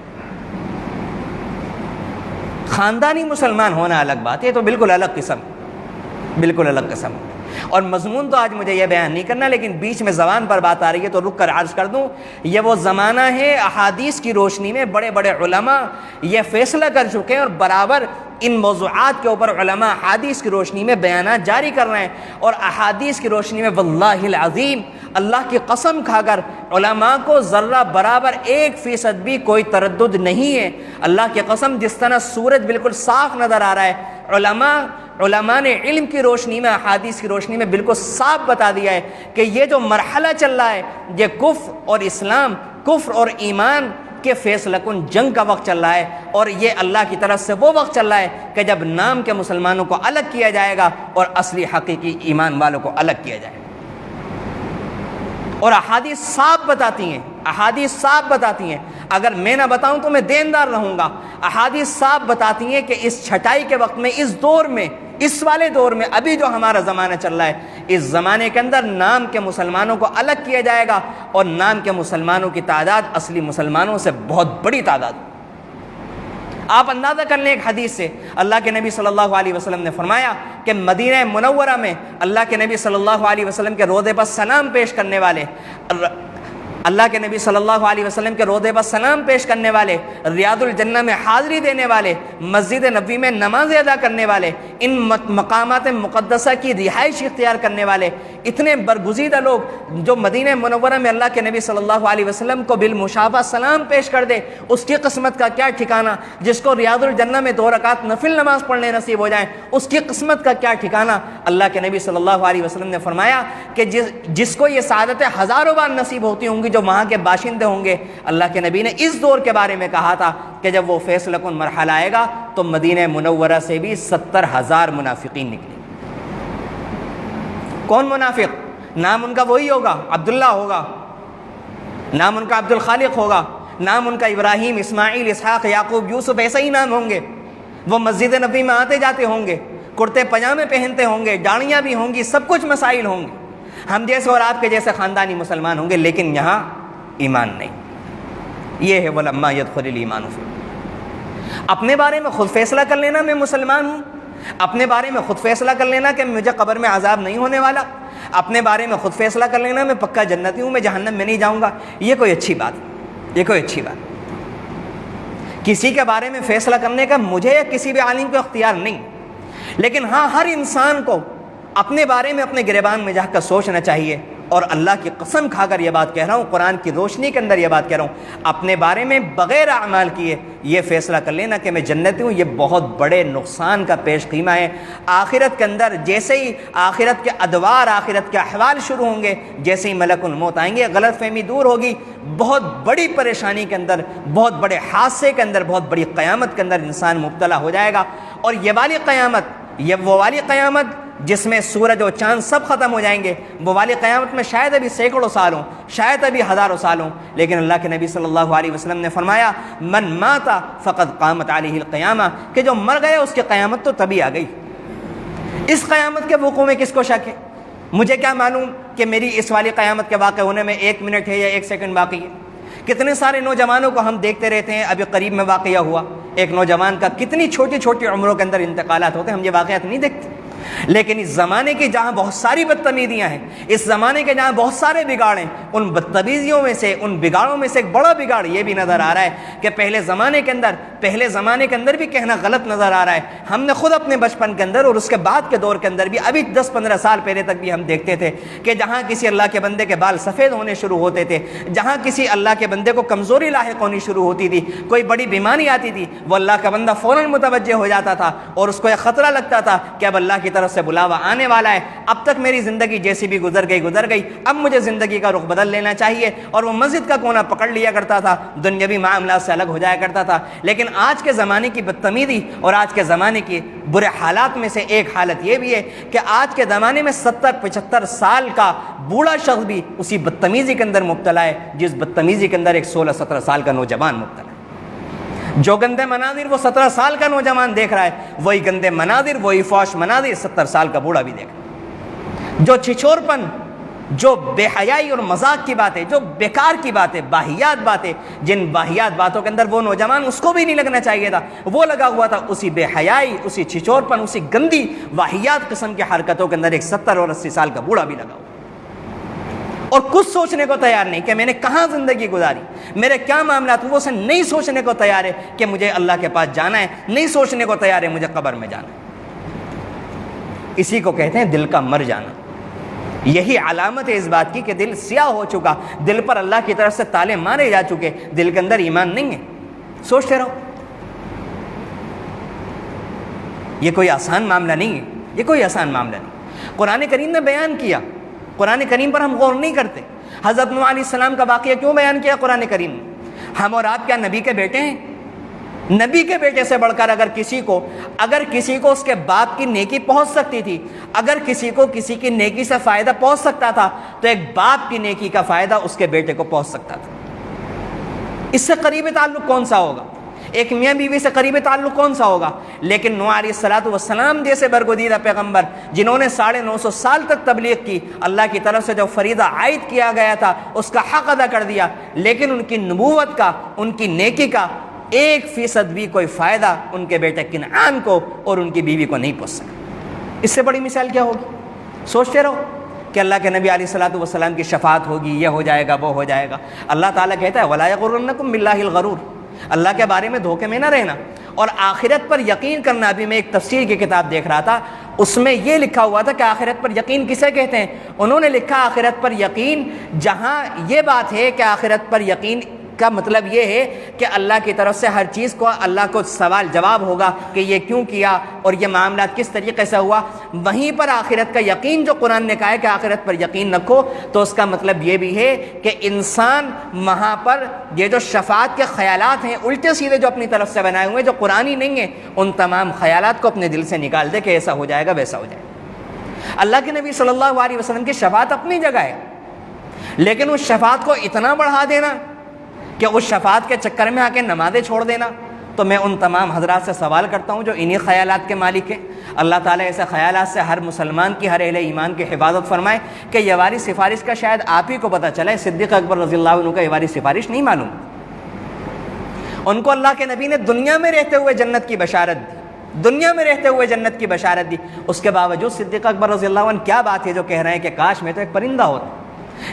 خاندانی مسلمان ہونا الگ بات ہے، تو بالکل الگ قسم، بالکل الگ قسم۔ اور مضمون تو آج مجھے یہ بیان نہیں کرنا، لیکن بیچ میں زبان پر بات آ رہی ہے تو رک کر عرض کر دوں، یہ وہ زمانہ ہے، احادیث کی روشنی میں بڑے بڑے علماء یہ فیصلہ کر چکے ہیں اور برابر ان موضوعات کے اوپر علماء احادیث کی روشنی میں بیانات جاری کر رہے ہیں، اور احادیث کی روشنی میں واللہ العظیم اللہ کی قسم کھا کر علماء کو ذرہ برابر 1% بھی کوئی تردد نہیں ہے۔ اللہ کی قسم، جس طرح سورج بالکل صاف نظر آ رہا ہے، علماء نے علم کی روشنی میں، احادیث کی روشنی میں بالکل صاف بتا دیا ہے کہ یہ جو مرحلہ چل رہا ہے یہ کفر اور اسلام، کفر اور ایمان کے فیصلہ کن جنگ کا وقت چل رہا ہے، اور یہ اللہ کی طرف سے وہ وقت چل رہا ہے کہ جب نام کے مسلمانوں کو الگ کیا جائے گا اور اصلی حقیقی ایمان والوں کو الگ کیا جائے گا۔ اور احادیث صاف بتاتی ہیں، اگر میں نہ بتاؤں تو میں دیندار رہوں گا۔ احادیث صاف بتاتی ہیں کہ اس چھٹائی کے وقت میں، اس دور میں، اس والے دور میں، ابھی جو ہمارا زمانہ چل رہا ہے، اس زمانے کے اندر نام کے مسلمانوں کو الگ کیا جائے گا، اور نام کے مسلمانوں کی تعداد اصلی مسلمانوں سے بہت بڑی تعداد۔ آپ اندازہ کر لیں ایک حدیث سے، اللہ کے نبی صلی اللہ علیہ وسلم نے فرمایا کہ مدینہ منورہ میں اللہ کے نبی صلی اللہ علیہ وسلم کے روضے پر سلام پیش کرنے والے، اللہ کے نبی صلی اللہ علیہ وسلم کے روضے پر سلام پیش کرنے والے، ریاض الجنہ میں حاضری دینے والے، مسجد نبوی میں نماز ادا کرنے والے، ان مقامات مقدسہ کی رہائش اختیار کرنے والے، اتنے برگزیدہ لوگ جو مدینہ منورہ میں اللہ کے نبی صلی اللہ علیہ وسلم کو بالمشافہ سلام پیش کر دے، اس کی قسمت کا کیا ٹھکانہ۔ جس کو ریاض الجنہ میں 2 رکعت نفل نماز پڑھنے نصیب ہو جائیں، اس کی قسمت کا کیا ٹھکانہ۔ اللہ کے نبی صلی اللہ علیہ وسلم نے فرمایا کہ جس کو یہ سعادتیں ہزاروں بار نصیب ہوتی ہوں گی جو وہاں کے باشندے ہوں گے۔ اللہ کے نبی نے اس دور کے بارے میں کہا تھا کہ جب وہ فیصلہ کن مرحلہ آئے گا تو مدینہ منورہ سے بھی 70,000 منافقین نکلیں۔ کون منافق؟ نام ان کا وہی ہوگا، عبداللہ ہوگا، نام ان کا عبد الخالق ہوگا، نام ان کا ابراہیم، اسماعیل، اسحاق، یعقوب، یوسف، ایسے ہی نام ہوں گے۔ وہ مسجد نبوی میں آتے جاتے ہوں گے، کرتے پجامے پہنتے ہوں گے، داڑیاں بھی ہوں گی، سب کچھ مسائل ہوں گے، ہم جیسے اور آپ کے جیسے خاندانی مسلمان ہوں گے، لیکن یہاں ایمان نہیں۔ یہ ہے وَلَمَّا يَدْخُلِ الْإِيمَانُ فِيهِ۔ اپنے بارے میں خود فیصلہ کر لینا میں مسلمان ہوں، اپنے بارے میں خود فیصلہ کر لینا کہ مجھے قبر میں عذاب نہیں ہونے والا، اپنے بارے میں خود فیصلہ کر لینا میں پکا جنتی ہوں، میں جہنم میں نہیں جاؤں گا، یہ کوئی اچھی بات۔ کسی کے بارے میں فیصلہ کرنے کا مجھے یا کسی بھی عالم کو اختیار نہیں، لیکن ہاں ہر انسان کو اپنے بارے میں اپنے گریبان میں جا کر سوچنا چاہیے۔ اور اللہ کی قسم کھا کر یہ بات کہہ رہا ہوں، قرآن کی روشنی کے اندر یہ بات کہہ رہا ہوں، اپنے بارے میں بغیر اعمال کیے یہ فیصلہ کر لینا کہ میں جنتی ہوں، یہ بہت بڑے نقصان کا پیش خیمہ ہے۔ آخرت کے اندر جیسے ہی آخرت کے ادوار، آخرت کے احوال شروع ہوں گے، جیسے ہی ملک الموت آئیں گے، غلط فہمی دور ہوگی، بہت بڑی پریشانی کے اندر، بہت بڑے حادثے کے اندر، بہت بڑی قیامت کے اندر انسان مبتلا ہو جائے گا۔ اور یہ وہ والی قیامت جس میں سورج اور چاند سب ختم ہو جائیں گے، وہ والی قیامت میں شاید ابھی سینکڑوں سال ہوں، شاید ابھی ہزاروں سال ہوں، لیکن اللہ کے نبی صلی اللہ علیہ وسلم نے فرمایا من مات فقد قامت علیہ القیامہ، کہ جو مر گیا اس کی قیامت تو تبھی آ گئی۔ اس قیامت کے وقوع میں کس کو شک ہے؟ مجھے کیا معلوم کہ میری اس والی قیامت کے واقع ہونے میں 1 منٹ ہے یا 1 سیکنڈ باقی ہے۔ کتنے سارے نوجوانوں کو ہم دیکھتے رہتے ہیں، ابھی قریب میں واقعہ ہوا ایک نوجوان کا، کتنی چھوٹی چھوٹی عمروں کے اندر انتقالات ہوتے ہیں، ہم یہ واقعات نہیں دیکھتے۔ لیکن اس زمانے کی جہاں بہت ساری بدتمیزیاں ہیں، اس زمانے کے جہاں بہت سارے بگاڑ ہیں، ان بدتمیزیوں میں سے، ان بگاڑوں میں سے ایک بڑا بگاڑ یہ بھی نظر آ رہا ہے کہ پہلے زمانے کے اندر بھی کہنا غلط نظر آ رہا ہے۔ ہم نے خود اپنے بچپن کے اندر اور اس کے بعد کے دور کے اندر بھی، ابھی 10-15 سال پہلے تک بھی ہم دیکھتے تھے کہ جہاں کسی اللہ کے بندے کے بال سفید ہونے شروع ہوتے تھے، جہاں کسی اللہ کے بندے کو کمزوری لاحق ہونی شروع ہوتی تھی، کوئی بڑی بیماری آتی تھی، وہ اللہ کا بندہ فوراً متوجہ ہو جاتا تھا اور اس کو یہ خطرہ لگتا تھا کہ اب اللہ کی طرف سے بلاوا آنے والا ہے، اب تک میری زندگی جیسی بھی گزر گئی، اب مجھے زندگی کا رخ بدل لینا چاہیے، اور وہ مسجد کا کونا پکڑ لیا کرتا تھا، دنیاوی معاملات سے الگ ہو جایا کرتا تھا۔ لیکن آج کے زمانے کی بدتمیزی اور آج کے زمانے کی برے حالات میں سے ایک حالت یہ بھی ہے کہ آج کے زمانے میں 70-75 سال کا بوڑھا شخص بھی اسی بدتمیزی کے اندر مبتلا ہے جس بدتمیزی کے اندر ایک 16-17 سال کا نوجوان مبتلا ہے۔ جو گندے مناظر وہ 17 سال کا نوجوان دیکھ رہا ہے، وہی گندے مناظر، وہی فحش مناظر 70 سال کا بوڑھا بھی دیکھ رہا ہے۔ جو چھچورپن، جو بے حیائی اور مذاق کی باتیں، جو بیکار کی باتیں، واہیات باتیں، جن واہیات باتوں کے اندر وہ نوجوان، اس کو بھی نہیں لگنا چاہیے تھا، وہ لگا ہوا تھا اسی بے حیائی، اسی چھچورپن، اسی گندی واہیات قسم کی حرکتوں کے اندر ایک 70 اور 80 سال کا بوڑھا بھی لگا ہوا۔ اور کچھ سوچنے کو تیار نہیں کہ میں نے کہاں زندگی گزاری, میرے کیا معاملات, وہ سے نہیں سوچنے کو تیار ہے کہ مجھے اللہ کے پاس جانا ہے, نہیں سوچنے کو تیار ہے مجھے قبر میں جانا ہے. اسی کو کہتے ہیں دل کا مر جانا. یہی علامت ہے اس بات کی کہ دل سیاہ ہو چکا, دل پر اللہ کی طرف سے تالے مارے جا چکے, دل کے اندر ایمان نہیں ہے. سوچتے رہو. یہ کوئی آسان معاملہ نہیں ہے, یہ کوئی آسان معاملہ نہیں. قرآن کریم نے بیان کیا, قرآن کریم پر ہم غور نہیں کرتے. حضرت نوح علیہ السلام کا واقعہ کیوں بیان کیا قرآن کریم نے؟ ہم اور آپ کیا نبی کے بیٹے ہیں؟ نبی کے بیٹے سے بڑھ کر اگر کسی کو اس کے باپ کی نیکی پہنچ سکتی تھی, اگر کسی کو کسی کی نیکی سے فائدہ پہنچ سکتا تھا, تو ایک باپ کی نیکی کا فائدہ اس کے بیٹے کو پہنچ سکتا تھا. اس سے قریب تعلق کون سا ہوگا؟ ایک میاں بیوی سے قریب تعلق کون سا ہوگا؟ لیکن نوح علیہ السلام جیسے برگزیدہ پیغمبر جنہوں نے 950 سال تک تبلیغ کی, اللہ کی طرف سے جو فریضہ عائد کیا گیا تھا اس کا حق ادا کر دیا, لیکن ان کی نبوت کا, ان کی نیکی کا 1% بھی کوئی فائدہ ان کے بیٹے کنعان کو اور ان کی بیوی کو نہیں پہنچ سکا. اس سے بڑی مثال کیا ہوگی؟ سوچتے رہو کہ اللہ کے نبی علیہ السلام کی شفاعت ہوگی, یہ ہو جائے گا, وہ ہو جائے گا. اللہ تعالیٰ کہتا ہے وَلَا يَغُرَّنَّكُم بِاللَّهِ الْغَرُورُ, اللہ کے بارے میں دھوکے میں نہ رہنا. اور آخرت پر یقین کرنا, ابھی میں ایک تفسیر کی کتاب دیکھ رہا تھا, اس میں یہ لکھا ہوا تھا کہ آخرت پر یقین کسے کہتے ہیں. انہوں نے لکھا آخرت پر یقین, جہاں یہ بات ہے کہ آخرت پر یقین کا مطلب یہ ہے کہ اللہ کی طرف سے ہر چیز کو اللہ کو سوال جواب ہوگا کہ یہ کیوں کیا اور یہ معاملات کس طریقے سے ہوا. وہیں پر آخرت کا یقین جو قرآن نے کہا ہے کہ آخرت پر یقین رکھو, تو اس کا مطلب یہ بھی ہے کہ انسان وہاں پر یہ جو شفاعت کے خیالات ہیں الٹے سیدھے جو اپنی طرف سے بنائے ہوئے جو قرآنی نہیں ہیں, ان تمام خیالات کو اپنے دل سے نکال دے کہ ایسا ہو جائے گا ویسا ہو جائے گا. اللہ کے نبی صلی اللہ علیہ وسلم کی شفاعت اپنی جگہ ہے, لیکن اس شفاعت کو اتنا بڑھا دینا کہ اس شفاعت کے چکر میں آ کے نمازیں چھوڑ دینا. تو میں ان تمام حضرات سے سوال کرتا ہوں جو انہی خیالات کے مالک ہیں, اللہ تعالیٰ ایسے خیالات سے ہر مسلمان کی, ہر اہل ایمان کی حفاظت فرمائے کہ یہ والی سفارش کا شاید آپ ہی کو پتہ چلے. صدیق اکبر رضی اللہ عنہ کا یہ والی سفارش نہیں معلوم. ان کو اللہ کے نبی نے دنیا میں رہتے ہوئے جنت کی بشارت دی, دنیا میں رہتے ہوئے جنت کی بشارت دی. اس کے باوجود صدیق اکبر رضی اللہ عنہ کیا بات ہے جو کہہ رہے ہیں کہ کاش میں تو ایک پرندہ ہوتا.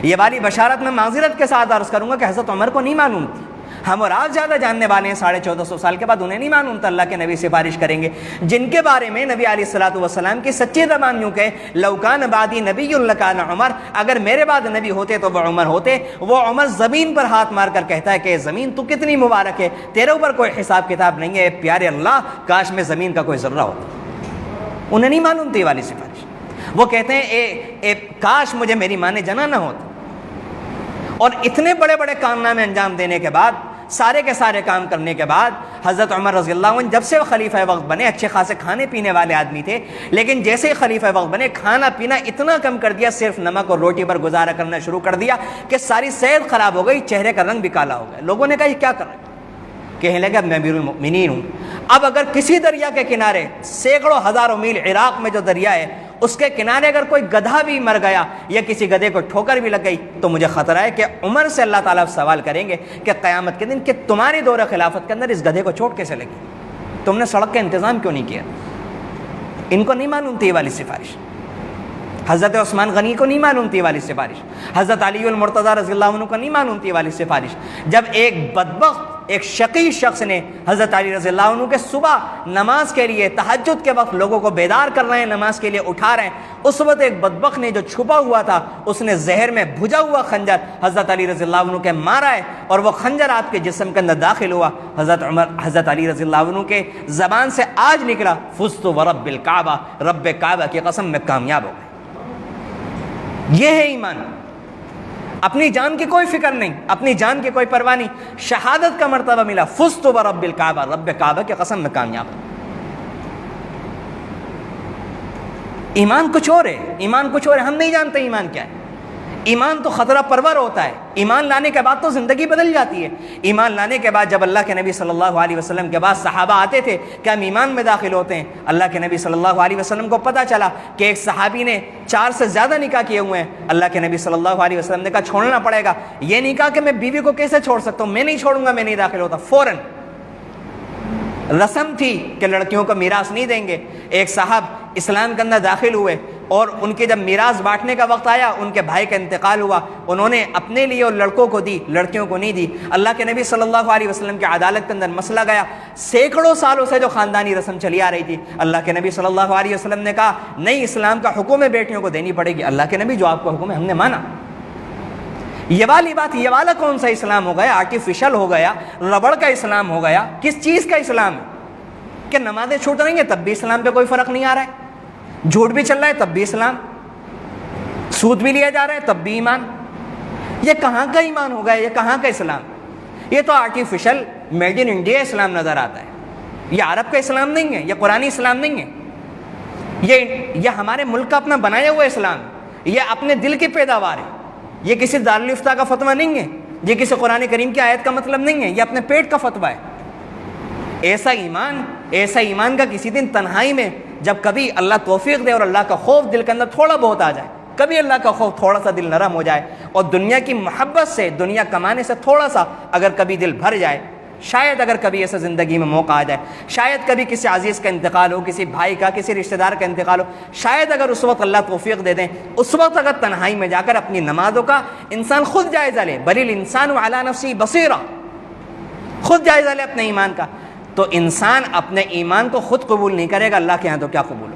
یہ والی بشارت میں معذرت کے ساتھ عرض کروں گا کہ حضرت عمر کو نہیں معلوم تھی. ہم اور آپ زیادہ جاننے والے ہیں, 1450 سال کے بعد انہیں نہیں معلوم تھا اللہ کے نبی سفارش کریں گے, جن کے بارے میں نبی علیہ السلام کی سچی زبان یوں کہ لو کان بعدی نبی لکان عمر, اگر میرے بعد نبی ہوتے تو وہ عمر ہوتے. وہ عمر زمین پر ہاتھ مار کر کہتا ہے کہ زمین تو کتنی مبارک ہے, تیرے اوپر کوئی حساب کتاب نہیں ہے, پیارے اللہ کاش میں زمین کا کوئی ذرہ ہوتا. انہیں نہیں معلوم تھی والی سفارش. وہ کہتے ہیں کاش مجھے میری ماں نے جنا نہ ہوتا. اور اتنے بڑے بڑے کارنامے انجام دینے کے بعد, سارے کے سارے کام کرنے کے بعد, حضرت عمر رضی اللہ عنہ جب سے خلیفہ وقت بنے, اچھے خاصے کھانے پینے والے آدمی تھے, لیکن جیسے ہی خلیفہ وقت بنے کھانا پینا اتنا کم کر دیا, صرف نمک اور روٹی پر گزارا کرنا شروع کر دیا کہ ساری صحت خراب ہو گئی, چہرے کا رنگ بھی کالا ہو گیا. لوگوں نے کہا یہ کیا کر رہے ہیں؟ کہنے لگا میں امیر المؤمنین ہوں. اب اگر کسی دریا کے کنارے, سینکڑوں ہزاروں میل عراق میں جو دریا ہے, اس کے کنارے اگر کوئی گدھا بھی مر گیا یا کسی گدھے کو ٹھوکر بھی لگ گئی, تو مجھے خطرہ ہے کہ عمر سے اللہ تعالیٰ سوال کریں گے کہ قیامت کے دن کہ تمہاری دور خلافت کے اندر اس گدھے کو چوٹ کیسے لگی, تم نے سڑک کا انتظام کیوں نہیں کیا. ان کو نہیں معلوم تھی والی سفارش. حضرت عثمان غنی کو نہیں معلوم تھی والی سفارش. حضرت علی المرتضیٰ رضی اللہ عنہ کو نہیں معلوم تھی والی سفارش. جب ایک بدبخت, ایک شقی شخص نے حضرت علی رضی اللہ عنہ کے صبح نماز کے لیے, تہجد کے وقت لوگوں کو بیدار کر رہے ہیں, نماز کے لیے اٹھا رہے ہیں, اس وقت ایک بدبخت نے جو چھپا ہوا تھا, اس نے زہر میں بھجا ہوا خنجر حضرت علی رضی اللہ عنہ کے مارا ہے, اور وہ خنجر آپ کے جسم کے اندر داخل ہوا. حضرت علی رضی اللہ عنہ کے زبان سے آج نکلا فزت ورب الکعبہ, رب کعبہ کی قسم میں کامیاب ہو گئے. یہ ہے ایمان. اپنی جان کی کوئی فکر نہیں, اپنی جان کی کوئی پرواہ نہیں, شہادت کا مرتبہ ملا, فزت ورب الکعبہ, رب کعبہ کی قسم میں کامیاب. ایمان کچھ اور ہے, ایمان کچھ اور ہے. ہم نہیں جانتے ایمان کیا ہے. ایمان تو خطرہ پرور ہوتا ہے. ایمان لانے کے بعد تو زندگی بدل جاتی ہے. ایمان لانے کے بعد جب اللہ کے نبی صلی اللہ علیہ وسلم کے بعد صحابہ آتے تھے کہ ہم ایمان میں داخل ہوتے ہیں, اللہ کے نبی صلی اللہ علیہ وسلم کو پتہ چلا کہ ایک صحابی نے 4 سے زیادہ نکاح کیے ہوئے ہیں. اللہ کے نبی صلی اللہ علیہ وسلم نے کہا چھوڑنا پڑے گا. یہ نہیں کہا کہ میں بیوی کو کیسے چھوڑ سکتا ہوں, میں نہیں چھوڑوں گا, میں نہیں داخل ہوتا. فوراً رسم تھی کہ لڑکیوں کو میراث نہیں دیں گے. ایک صاحب اسلام کے اندر داخل ہوئے اور ان کے جب میراث بانٹنے کا وقت آیا ان کے بھائی کا انتقال ہوا، انہوں نے اپنے لیے اور لڑکوں کو دی، لڑکیوں کو نہیں دی۔ اللہ کے نبی صلی اللہ علیہ وسلم کی عدالت کے اندر مسئلہ گیا، سینکڑوں سالوں سے جو خاندانی رسم چلی آ رہی تھی، اللہ کے نبی صلی اللہ علیہ وسلم نے کہا نہیں، اسلام کا حکم ہے بیٹیوں کو دینی پڑے گی۔ اللہ کے نبی جو آپ کو حکم ہے ہم نے مانا۔ یہ والی بات، یہ والا کون سا اسلام ہو گیا؟ آرٹیفیشل ہو گیا، ربڑ کا اسلام ہو گیا۔ کس چیز کا اسلام ہے کہ نمازیں چھوٹ رہی ہیں تب بھی اسلام پہ کوئی فرق نہیں آ رہا ہے، جھوٹ بھی چل رہا ہے تب بھی اسلام، سود بھی لیا جا رہا ہے تب بھی ایمان؟ یہ کہاں کا ایمان ہو گیا؟ یہ کہاں کا اسلام؟ یہ تو آرٹیفیشل میڈ ان انڈیا اسلام نظر آتا ہے۔ یہ عرب کا اسلام نہیں ہے، یہ قرآنی اسلام نہیں ہے، یہ ہمارے ملک کا اپنا بنایا ہوا اسلام ہے، یہ اپنے دل کی پیداوار ہے، یہ کسی دارالفتہ کا فتویٰ نہیں ہے، یہ کسی قرآن کریم کی آیت کا مطلب نہیں ہے، یہ اپنے پیٹ کا فتویٰ ہے۔ ایسا ایمان کا کسی دن تنہائی میں جب کبھی اللہ توفیق دے اور اللہ کا خوف دل کے اندر تھوڑا بہت آ جائے، کبھی اللہ کا خوف تھوڑا سا دل نرم ہو جائے اور دنیا کی محبت سے، دنیا کمانے سے تھوڑا سا اگر کبھی دل بھر جائے، شاید اگر کبھی ایسا زندگی میں موقع آ جائے، شاید کبھی کسی عزیز کا انتقال ہو، کسی بھائی کا، کسی رشتہ دار کا انتقال ہو، شاید اگر اس وقت اللہ توفیق دے دیں، اس وقت اگر تنہائی میں جا کر اپنی نمازوں کا انسان خود جائزہ لے، بل الانسان علی نفسہ بصیرہ، خود جائزہ لے اپنے ایمان کا، تو انسان اپنے ایمان کو خود قبول نہیں کرے گا، اللہ کے ہاں تو کیا قبول ہو؟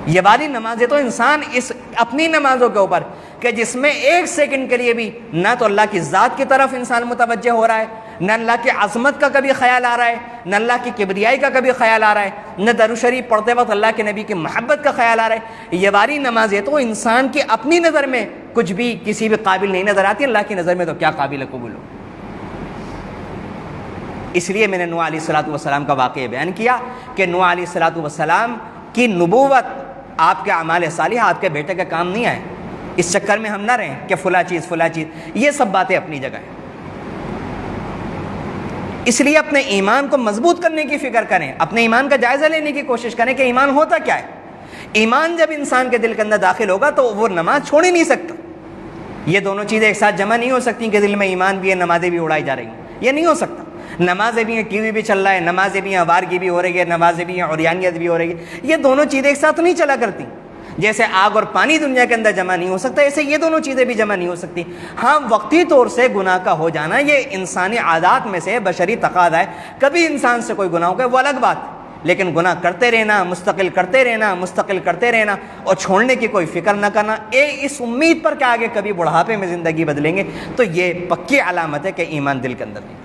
یہ والی نمازیں تو انسان اس اپنی نمازوں کے اوپر کہ جس میں ایک سیکنڈ کے لیے بھی نہ تو اللہ کی ذات کی طرف انسان متوجہ ہو رہا ہے، نہ اللہ کی عظمت کا کبھی خیال آ رہا ہے، نہ اللہ کی کبریائی کا کبھی خیال آ رہا ہے، نہ درود شریف پڑھتے وقت اللہ کے نبی کی محبت کا خیال آ رہا ہے۔ یہ والی نمازیں تو انسان کی اپنی نظر میں کچھ بھی کسی بھی قابل نہیں نظر آتی، اللہ کی نظر میں تو کیا قابل قبول ہو۔ اس لیے میں نے نوح علیہ السلام کا واقعہ بیان کیا کہ نوح علیہ السلام کی نبوت آپ کے اعمال صالحہ آپ کے بیٹے کا کام نہیں آئے۔ اس چکر میں ہم نہ رہیں کہ فلاں چیز، یہ سب باتیں اپنی جگہ ہیں۔ اس لیے اپنے ایمان کو مضبوط کرنے کی فکر کریں، اپنے ایمان کا جائزہ لینے کی کوشش کریں کہ ایمان ہوتا کیا ہے۔ ایمان جب انسان کے دل کے اندر داخل ہوگا تو وہ نماز چھوڑ ہی نہیں سکتا۔ یہ دونوں چیزیں ایک ساتھ جمع نہیں ہو سکتی کہ دل میں ایمان بھی ہے، نمازیں بھی اڑائی جا رہی ہیں، یہ نہیں ہو سکتا۔ نمازیں بھی ہیں، ٹی وی بھی چل رہا ہے، نمازیں بھی ہیں، آوارگی بھی ہو رہی ہے، نمازیں بھی ہیں، عریانیت بھی ہو رہی ہے، یہ دونوں چیزیں ایک ساتھ نہیں چلا کرتی۔ جیسے آگ اور پانی دنیا کے اندر جمع نہیں ہو سکتا، ایسے یہ دونوں چیزیں بھی جمع نہیں ہو سکتی۔ ہاں، وقتی طور سے گناہ کا ہو جانا یہ انسانی عادات میں سے بشری تقاضا ہے، کبھی انسان سے کوئی گناہ ہو گیا وہ الگ بات، لیکن گناہ کرتے رہنا، مستقل کرتے رہنا اور چھوڑنے کی کوئی فکر نہ کرنا، اس امید پر کہ آگے کبھی بڑھاپے میں زندگی بدلیں گے، تو یہ پکی علامت ہے کہ ایمان دل کے اندر نہیں۔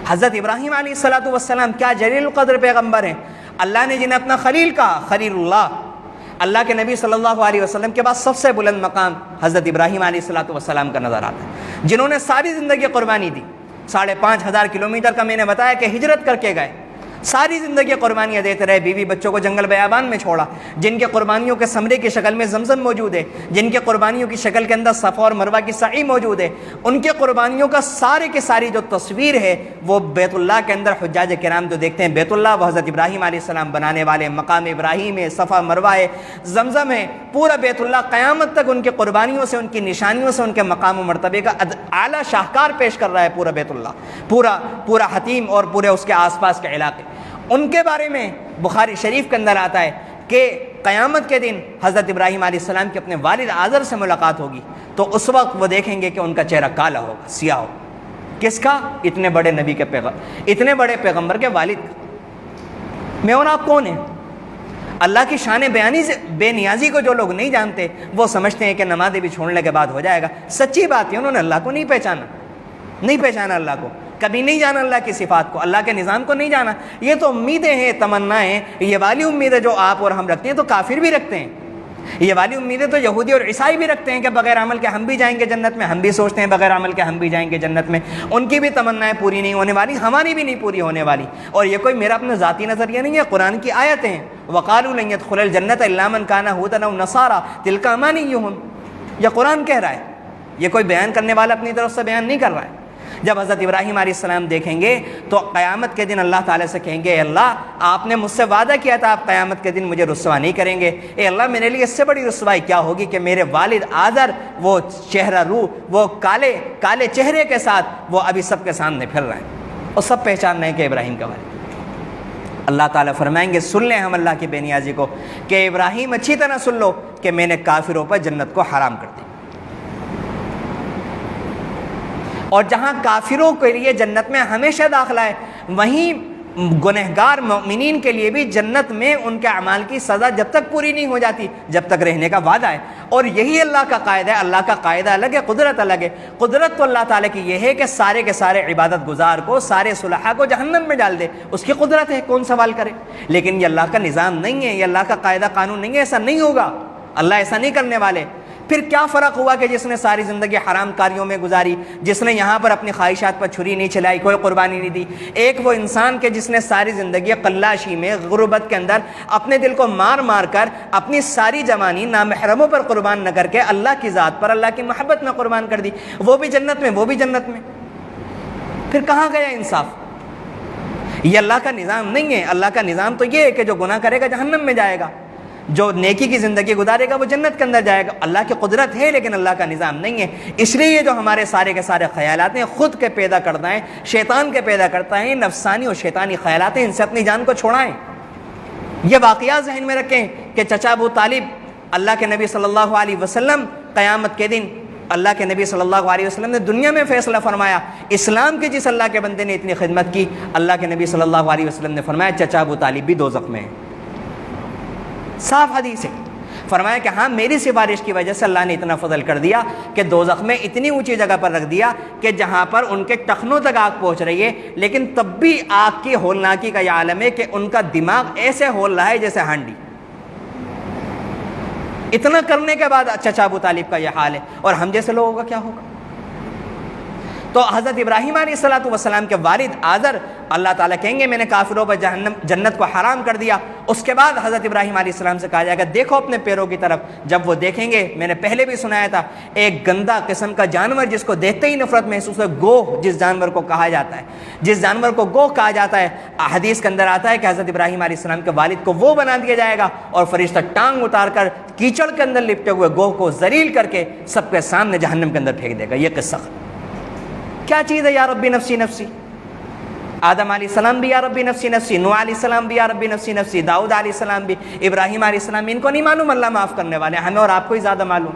حضرت ابراہیم علیہ السلام کیا جلیل القدر پیغمبر ہیں، اللہ نے جنہیں اپنا خلیل کہا، خلیل اللہ۔ اللہ کے نبی صلی اللہ علیہ وسلم کے بعد سب سے بلند مقام حضرت ابراہیم علیہ السلام کا نظر آتا ہے، جنہوں نے ساری زندگی قربانی دی۔ 5,500 کلومیٹر کا میں نے بتایا کہ ہجرت کر کے گئے، ساری زندگی قربانیاں دیتے رہے، بیوی بچوں کو جنگل بیابان میں چھوڑا، جن کے قربانیوں کے ثمرے کی شکل میں زمزم موجود ہے، جن کے قربانیوں کی شکل کے اندر صفا اور مروہ کی سعی موجود ہے، ان کے قربانیوں کا سارے کی ساری جو تصویر ہے وہ بیت اللہ کے اندر حجاج کرام جو دیکھتے ہیں، بیت اللہ وہ حضرت ابراہیم علیہ السلام بنانے والے، مقام ابراہیم ہے، صفا مروہ ہے، زمزم ہے، پورا بیت اللہ قیامت تک ان کے قربانیوں سے، ان کی نشانیوں سے، ان کے مقام و مرتبے کا اعلیٰ شاہکار پیش کر رہا ہے پورا بیت اللہ، پورا حتیم اور پورے اس کے آس پاس کے علاقے۔ ان کے بارے میں بخاری شریف کے اندر آتا ہے کہ قیامت کے دن حضرت ابراہیم علیہ السلام کے اپنے والد آزر سے ملاقات ہوگی تو اس وقت وہ دیکھیں گے کہ ان کا چہرہ کالا ہوگا، سیاہ ہوگا۔ کس کا؟ اتنے بڑے نبی کے اتنے بڑے پیغمبر کے والد کا۔ میں اور آپ کون ہیں؟ اللہ کی شان بے نیازی کو جو لوگ نہیں جانتے وہ سمجھتے ہیں کہ نمازیں بھی چھوڑنے کے بعد ہو جائے گا۔ سچی بات ہے، انہوں نے اللہ کو نہیں پہچانا اللہ کو، کبھی نہیں جانا اللہ کی صفات کو، اللہ کے نظام کو نہیں جانا۔ یہ تو امیدیں ہیں، تمنائیں، یہ والی امیدیں جو آپ اور ہم رکھتے ہیں تو کافر بھی رکھتے ہیں، یہ والی امیدیں تو یہودی اور عیسائی بھی رکھتے ہیں کہ بغیر عمل کے ہم بھی جائیں گے جنت میں، ہم بھی سوچتے ہیں بغیر عمل کے ہم بھی جائیں گے جنت میں، ان کی بھی تمنائیں پوری نہیں ہونے والی، ہماری بھی نہیں پوری ہونے والی۔ اور یہ کوئی میرا اپنا ذاتی نظریہ نہیں ہے، قرآن کی آیتیں ہیں، وَقَالُوا لَن يَدْخُلَ الْجَنَّةَ إِلَّا مَنْ كَانَ هُودًا أَوْ نَصَارَىٰ تِلْكَ أَمَانِيُّهُمْ، یہ قرآن کہہ رہا ہے، یہ کوئی بیان کرنے والا اپنی طرف سے بیان نہیں کر رہا ہے۔ جب حضرت ابراہیم علیہ السلام دیکھیں گے تو قیامت کے دن اللہ تعالیٰ سے کہیں گے، اے اللہ آپ نے مجھ سے وعدہ کیا تھا آپ قیامت کے دن مجھے رسوا نہیں کریں گے، اے اللہ میرے لیے اس سے بڑی رسوائی کیا ہوگی کہ میرے والد آزر وہ چہرہ رو، وہ کالے چہرے کے ساتھ وہ ابھی سب کے سامنے پھر رہے ہیں اور سب پہچان رہے ہیں کہ ابراہیم کا والد۔ اللہ تعالیٰ فرمائیں گے سن لیں ہم اللہ کی بے نیازی کو کہ ابراہیم اچھی طرح سن لو کہ میں نے کافروں پر جنت کو حرام کر دی، اور جہاں کافروں کے لیے جنت میں ہمیشہ داخلہ ہے، وہیں گنہگار مومنین کے لیے بھی جنت میں ان کے اعمال کی سزا جب تک پوری نہیں ہو جاتی جب تک رہنے کا وعدہ ہے۔ اور یہی اللہ کا قاعدہ ہے۔ اللہ کا قاعدہ الگ ہے، قدرت الگ ہے۔ قدرت تو اللہ تعالیٰ کی یہ ہے کہ سارے کے سارے عبادت گزار کو، سارے صلحاء کو جہنم میں ڈال دے، اس کی قدرت ہے، کون سوال کرے؟ لیکن یہ اللہ کا نظام نہیں ہے، یہ اللہ کا قاعدہ قانون نہیں ہے، ایسا نہیں ہوگا، اللہ ایسا نہیں کرنے والے۔ پھر کیا فرق ہوا کہ جس نے ساری زندگی حرام کاریوں میں گزاری، جس نے یہاں پر اپنی خواہشات پر چھری نہیں چلائی، کوئی قربانی نہیں دی، ایک وہ انسان کے جس نے ساری زندگی قلاشی میں، غربت کے اندر اپنے دل کو مار مار کر اپنی ساری جوانی نامحرموں پر قربان نہ کر کے اللہ کی ذات پر، اللہ کی محبت میں قربان کر دی، وہ بھی جنت میں، وہ بھی جنت میں۔ پھر کہاں گیا انصاف؟ یہ اللہ کا نظام نہیں ہے۔ اللہ کا نظام تو یہ ہے کہ جو گناہ کرے گا جہنم میں جائے گا، جو نیکی کی زندگی گزارے گا وہ جنت کے اندر جائے گا۔ اللہ کی قدرت ہے لیکن اللہ کا نظام نہیں ہے۔ اس لیے یہ جو ہمارے سارے کے سارے خیالات ہیں خود کے پیدا کرتا ہے، شیطان کے پیدا کرتا ہے، نفسانی اور شیطانی خیالات ہیں، ان سے اپنی جان کو چھوڑائیں۔ یہ واقعات ذہن میں رکھیں کہ چچا ابو طالب، اللہ کے نبی صلی اللہ علیہ وسلم قیامت کے دن اللہ کے نبی صلی اللہ علیہ وسلم نے دنیا میں فیصلہ فرمایا، اسلام کی جس اللہ کے بندے نے اتنی خدمت کی، اللہ کے نبی صلی اللہ علیہ وسلم نے فرمایا چچا ابو طالب بھی دوزخ میں ہے۔ صاف حدیث ہے۔ فرمایا کہ ہاں میری سفارش کی وجہ سے اللہ نے اتنا فضل کر دیا کہ دوزخ میں اتنی اونچی جگہ پر رکھ دیا کہ جہاں پر ان کے ٹخنوں تک آگ پہنچ رہی ہے، لیکن تب بھی آگ کی ہولناکی کا یہ عالم ہے کہ ان کا دماغ ایسے ہول رہا ہے جیسے ہانڈی۔ اتنا کرنے کے بعد چچا ابو طالب کا یہ حال ہے، اور ہم جیسے لوگوں کا کیا ہوگا؟ تو حضرت ابراہیم علیہ السلام کے والد آذر، اللہ تعالیٰ کہیں گے میں نے کافروں پر جنت کو حرام کر دیا۔ اس کے بعد حضرت ابراہیم علیہ السلام سے کہا جائے گا دیکھو اپنے پیروں کی طرف۔ جب وہ دیکھیں گے، میں نے پہلے بھی سنایا تھا، ایک گندا قسم کا جانور جس کو دیکھتے ہی نفرت محسوس ہے، گوہ جس جانور کو کہا جاتا ہے، جس جانور کو گوہ کہا جاتا ہے، حدیث کے اندر آتا ہے کہ حضرت ابراہیم علیہ السلام کے والد کو وہ بنا دیا جائے گا، اور فرشتہ ٹانگ اتار کر کیچڑ کے اندر لپٹے ہوئے گوہ کو ذلیل کر کے سب کے سامنے جہنم کے اندر پھینک دے گا۔ یہ قصہ کیا چیز ہے؟ یا ربی نفسی نفسی۔ آدم علیہ السلام بھی یا ربی نفسی نفسی، نوح علیہ السلام بھی یا ربی نفسی نفسی، داؤد علیہ السلام بھی، ابراہیم علیہ السلام بھی۔ ان کو نہیں معلوم اللہ معاف کرنے والے، ہمیں اور آپ کو ہی زیادہ معلوم۔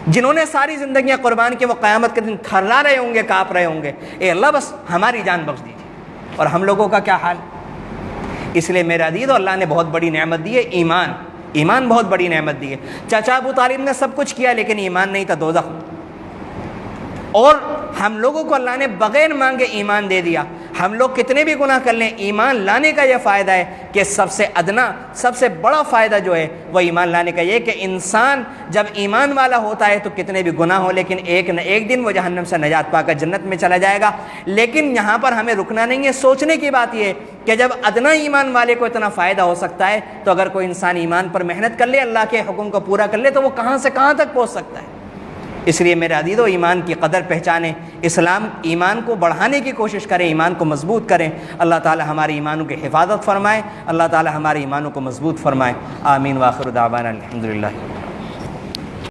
جنہوں نے ساری زندگیاں قربان کی وہ قیامت کے دن تھرلا رہے ہوں گے، کانپ رہے ہوں گے، اے اللہ بس ہماری جان بخش دیجیے۔ اور ہم لوگوں کا کیا حال؟ اس لیے میرا عزیز، اللہ نے بہت بڑی نعمت دی ہے، ایمان بہت بڑی نعمت دی ہے۔ چچا ابو طالب نے سب کچھ کیا لیکن ایمان نہیں تھا، دوزخ۔ اور ہم لوگوں کو اللہ نے بغیر مانگے ایمان دے دیا۔ ہم لوگ کتنے بھی گناہ کر لیں، ایمان لانے کا یہ فائدہ ہے کہ سب سے ادنا، سب سے بڑا فائدہ جو ہے وہ ایمان لانے کا یہ کہ انسان جب ایمان والا ہوتا ہے تو کتنے بھی گناہ ہو لیکن ایک نہ ایک دن وہ جہنم سے نجات پا کر جنت میں چلا جائے گا۔ لیکن یہاں پر ہمیں رکنا نہیں ہے، سوچنے کی بات یہ ہے کہ جب ادنا ایمان والے کو اتنا فائدہ ہو سکتا ہے تو اگر کوئی انسان ایمان پر محنت کر لے، اللہ کے حکم کو پورا کر لے، تو وہ کہاں سے کہاں تک پہنچ سکتا ہے۔ اس لیے میرے عزیزو، ایمان کی قدر پہچانیں، اسلام ایمان کو بڑھانے کی کوشش کریں، ایمان کو مضبوط کریں۔ اللہ تعالی ہمارے ایمانوں کی حفاظت فرمائے، اللہ تعالی ہمارے ایمانوں کو مضبوط فرمائے۔ آمین۔ وآخر دعوانا الحمدللہ۔